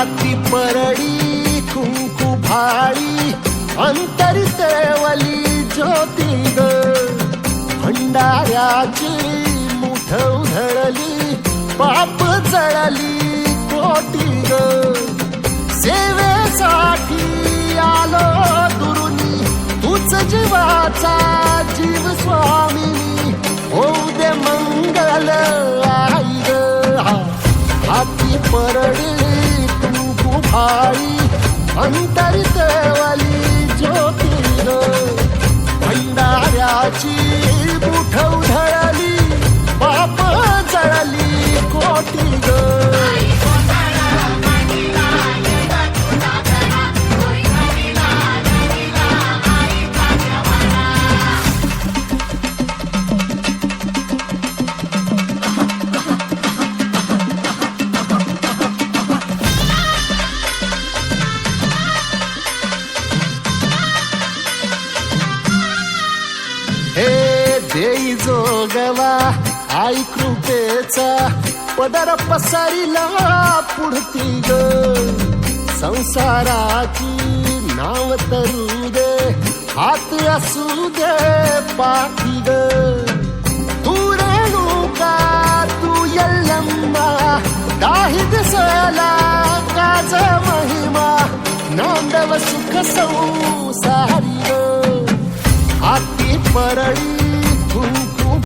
हाती परडी कुंकू भाळी अंतरी तेवली ज्योती ग भंडाऱ्याची मुठ उधळली पाप जळली कोटी ग सेवेसाठी आलो दुरुनी तूच जीवाचा जीव स्वामिनी होऊ दे मंगल आई ग हाती परडी कुंकू भाळी अंतरी तेवली ज्योती ग भंडाऱ्याची मुठ उधळली पाप जळली कोटी ग देई जोगवा आई कृपेचा पदर पसरिला पुढती ग संसाराची नाव तरू दे हात असू दे पाठी ग तू रेणुका तू यल्लम्मा दाही दिसला काज महिमा नांदव सुख संसारी ग हाती परडी